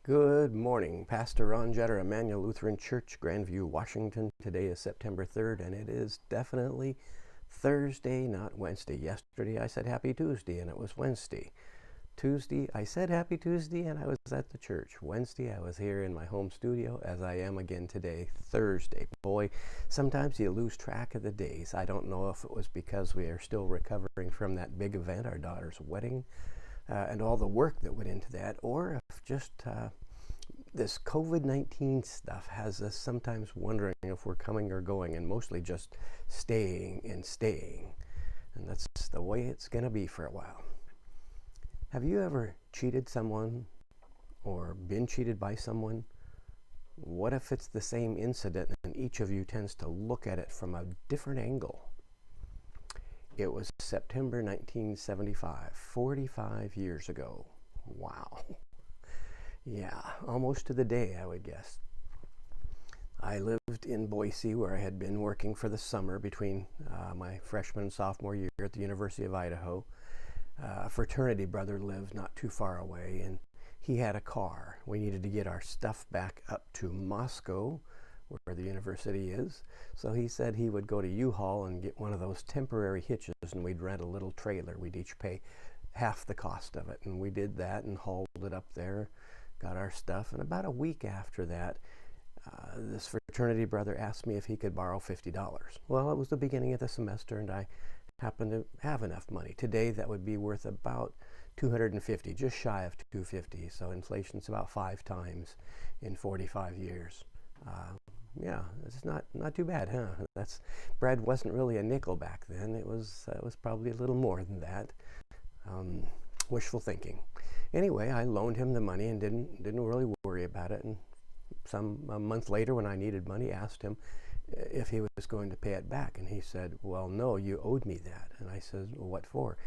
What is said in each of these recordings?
Good morning. Pastor Ron Jetter, Immanuel Lutheran Church, Grandview, Washington. Today is September 3rd, and it is definitely Thursday, not Wednesday. Yesterday I said Happy Tuesday, and it was Wednesday. Tuesday, I said Happy Tuesday, and I was at the church. Wednesday, I was here in my home studio, as I am again today, Thursday. Boy, sometimes you lose track of the days. I don't know if it was because we are still recovering from that big event, our daughter's wedding, and all the work that went into that, or if just this COVID-19 stuff has us sometimes wondering if we're coming or going, and mostly just staying and staying. And that's the way it's going to be for a while. Have you ever cheated someone or been cheated by someone? What if it's the same incident and each of you tends to look at it from a different angle? It was September 1975, 45 years ago. Wow. Yeah, almost to the day, I would guess. I lived in Boise, where I had been working for the summer between my freshman and sophomore year at the University of Idaho. A fraternity brother lived not too far away, and he had a car. We needed to get our stuff back up to Moscow, where the university is. So he said he would go to U-Haul and get one of those temporary hitches, and we'd rent a little trailer. We'd each pay half the cost of it, and we did that and hauled it up there, got our stuff. And about a week after that, this fraternity brother asked me if he could borrow $50. Well, it was the beginning of the semester, and I happened to have enough money. Today, that would be worth about $250, just shy of $250. So inflation's about 5 times in 45 years. Yeah, it's not too bad, huh? Bread wasn't really a nickel back then. It was probably a little more than that. Wishful thinking. Anyway, I loaned him the money and didn't really worry about it. And a month later, when I needed money, asked him if he was going to pay it back, and he said, "Well, no, you owed me that." And I said, "Well, what for?"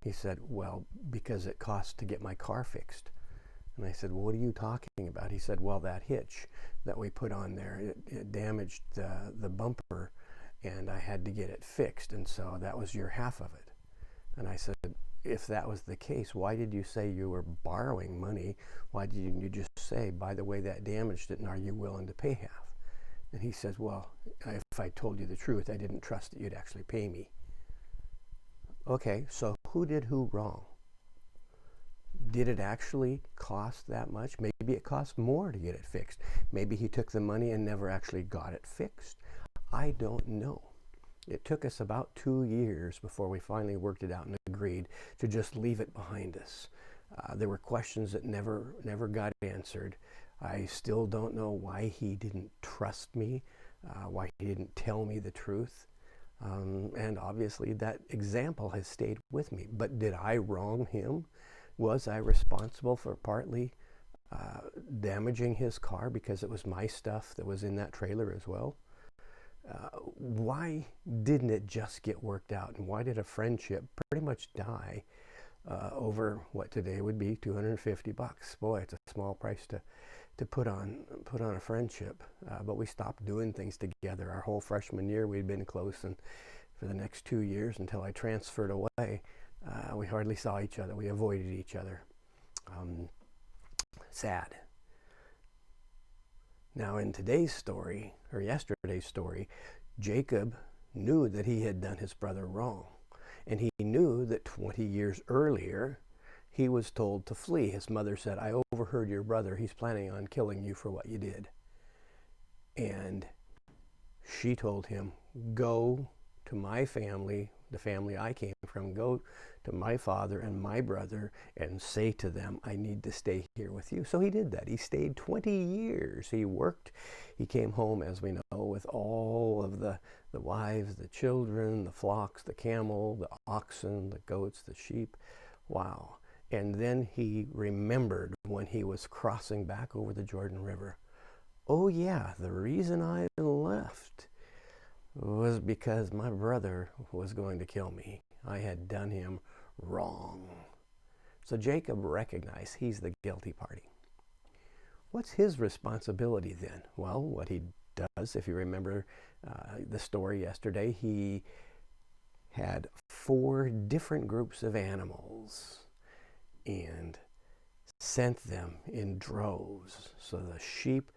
He said, "Well, because it cost to get my car fixed." And I said, "Well, what are you talking about?" He said, "Well, that hitch that we put on there, it damaged the bumper, and I had to get it fixed, and so that was your half of it." And I said, "If that was the case, why did you say you were borrowing money? Why didn't you just say, by the way, that damaged it, and are you willing to pay half?" And he says, "Well, if I told you the truth, I didn't trust that you'd actually pay me." Okay, so who did who wrong? Did it actually cost that much? Maybe it cost more to get it fixed. Maybe he took the money and never actually got it fixed. I don't know. It took us about 2 years before we finally worked it out and agreed to just leave it behind us. There were questions that never got answered. I still don't know why he didn't trust me, why he didn't tell me the truth. And obviously that example has stayed with me. But did I wrong him? Was I responsible for partly damaging his car because it was my stuff that was in that trailer as well? Why didn't it just get worked out? And why did a friendship pretty much die over what today would be $250? Boy, it's a small price to put on a friendship. But we stopped doing things together. Our whole freshman year, we'd been close, and for the next 2 years until I transferred away, we hardly saw each other. We avoided each other. Sad. Now, in today's story, or yesterday's story, Jacob knew that he had done his brother wrong. And he knew that 20 years earlier, he was told to flee. His mother said, "I overheard your brother. He's planning on killing you for what you did." And she told him, "Go to my family, the family I came from, go to my father and my brother and say to them, I need to stay here with you." So he did that. He stayed 20 years. He worked. He came home, as we know, with all of the wives, the children, the flocks, the camel, the oxen, the goats, the sheep. Wow. And then he remembered when he was crossing back over the Jordan River. Oh yeah, the reason I left was because my brother was going to kill me. I had done him wrong. So Jacob recognized he's the guilty party. What's his responsibility then? Well, what he does, if you remember the story yesterday, he had 4 different groups of animals. And sent them in droves. So the sheep,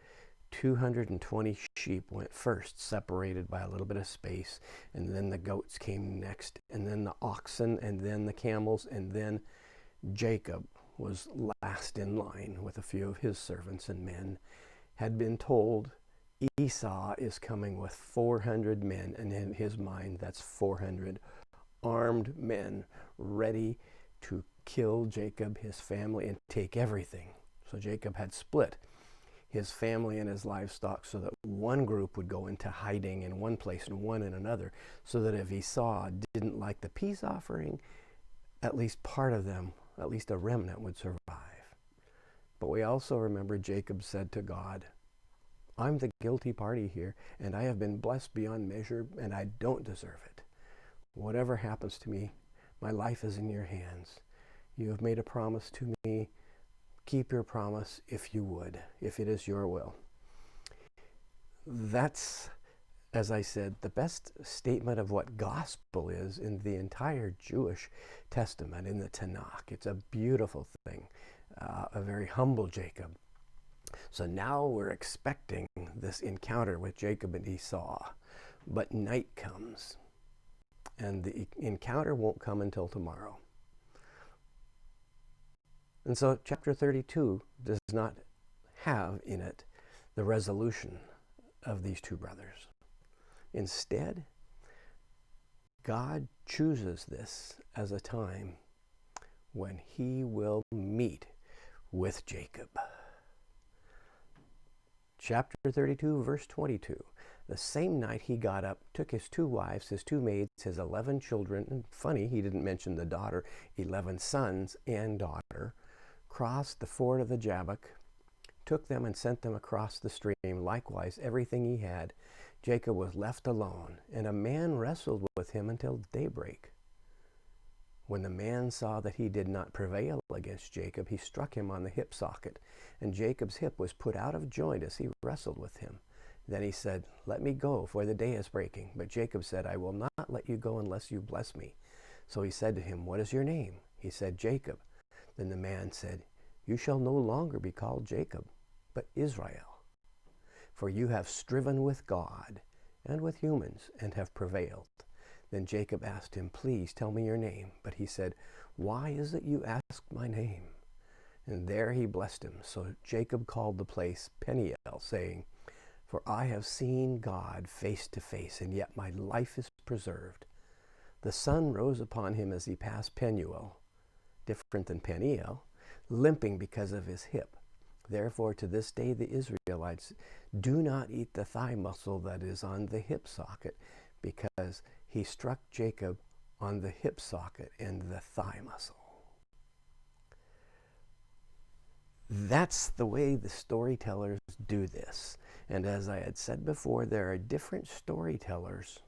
220 sheep went first, separated by a little bit of space, and then the goats came next, and then the oxen, and then the camels, and then Jacob was last in line with a few of his servants and men. Had been told Esau is coming with 400 men, and in his mind that's 400 armed men ready to kill Jacob, his family, and take everything. So Jacob had split his family and his livestock so that one group would go into hiding in one place and one in another, so that if Esau didn't like the peace offering, at least part of them, at least a remnant, would survive. But we also remember Jacob said to God, I'm the guilty party here, and I have been blessed beyond measure, and I don't deserve it. Whatever happens to me, my life is in your hands. You have made a promise to me. Keep your promise if you would, if it is your will. That's, as I said, the best statement of what gospel is in the entire Jewish Testament, in the Tanakh. It's a beautiful thing, a very humble Jacob. So now we're expecting this encounter with Jacob and Esau, but night comes, and the encounter won't come until tomorrow. And so chapter 32 does not have in it the resolution of these two brothers. Instead, God chooses this as a time when he will meet with Jacob. Chapter 32, verse 22. The same night he got up, took his 2 wives, his 2 maids, his 11 children, and funny, he didn't mention the daughter, 11 sons and daughter, crossed the ford of the Jabbok, took them and sent them across the stream, likewise everything he had. Jacob was left alone, and a man wrestled with him until daybreak. When the man saw that he did not prevail against Jacob, he struck him on the hip socket, and Jacob's hip was put out of joint as he wrestled with him. Then he said, Let me go, for the day is breaking. But Jacob said, I will not let you go unless you bless me. So he said to him, What is your name? He said, Jacob. Then the man said, You shall no longer be called Jacob, but Israel. For you have striven with God and with humans and have prevailed. Then Jacob asked him, Please tell me your name. But he said, Why is it you ask my name? And there he blessed him. So Jacob called the place Peniel, saying, For I have seen God face to face, and yet my life is preserved. The sun rose upon him as he passed Penuel, different than Peniel, limping because of his hip. Therefore to this day the Israelites do not eat the thigh muscle that is on the hip socket, because he struck Jacob on the hip socket and the thigh muscle. That's the way the storytellers do this. And as I had said before, there are different storytellers,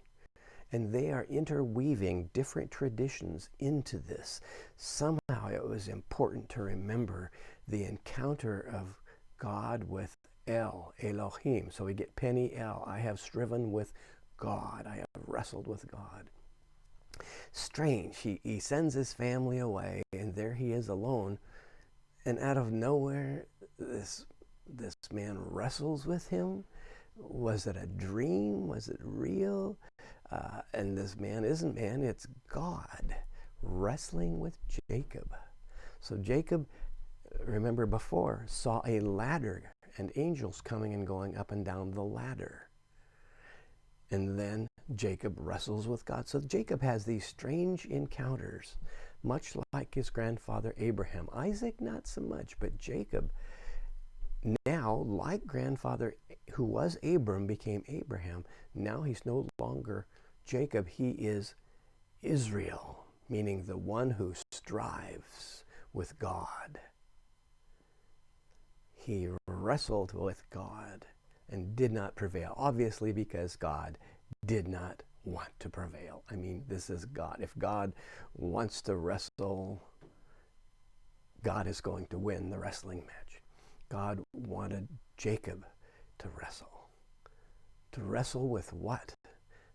and they are interweaving different traditions into this. Somehow it was important to remember the encounter of God with Elohim. So we get Peniel, I have striven with God, I have wrestled with God. Strange, he sends his family away, and there he is alone, and out of nowhere, this man wrestles with him. Was it a dream? Was it real? And this man isn't man, it's God wrestling with Jacob. So Jacob, remember before, saw a ladder and angels coming and going up and down the ladder. And then Jacob wrestles with God. So Jacob has these strange encounters, much like his grandfather Abraham. Isaac, not so much, but Jacob, now, like grandfather who was Abram became Abraham, now he's no longer Jacob, he is Israel, meaning the one who strives with God. He wrestled with God and did not prevail, obviously because God did not want to prevail. I mean, this is God. If God wants to wrestle, God is going to win the wrestling match. God wanted Jacob to wrestle. To wrestle with what?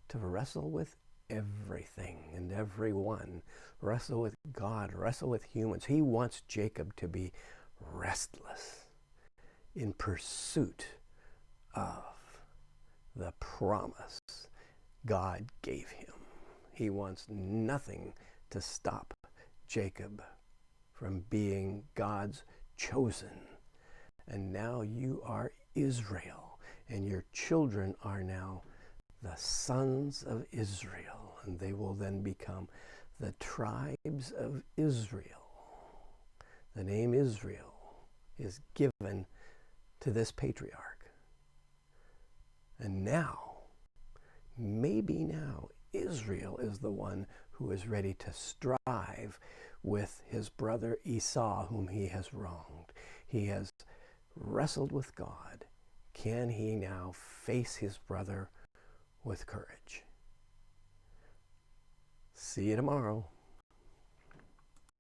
To wrestle with everything and everyone. Wrestle with God, wrestle with humans. He wants Jacob to be restless in pursuit of the promise God gave him. He wants nothing to stop Jacob from being God's chosen. And now you are Israel, and your children are now the sons of Israel, and they will then become the tribes of Israel. The name Israel is given to this patriarch. And now, maybe now, Israel is the one who is ready to strive with his brother Esau, whom he has wronged. He has wrestled with God. Can he now face his brother with courage? See you tomorrow.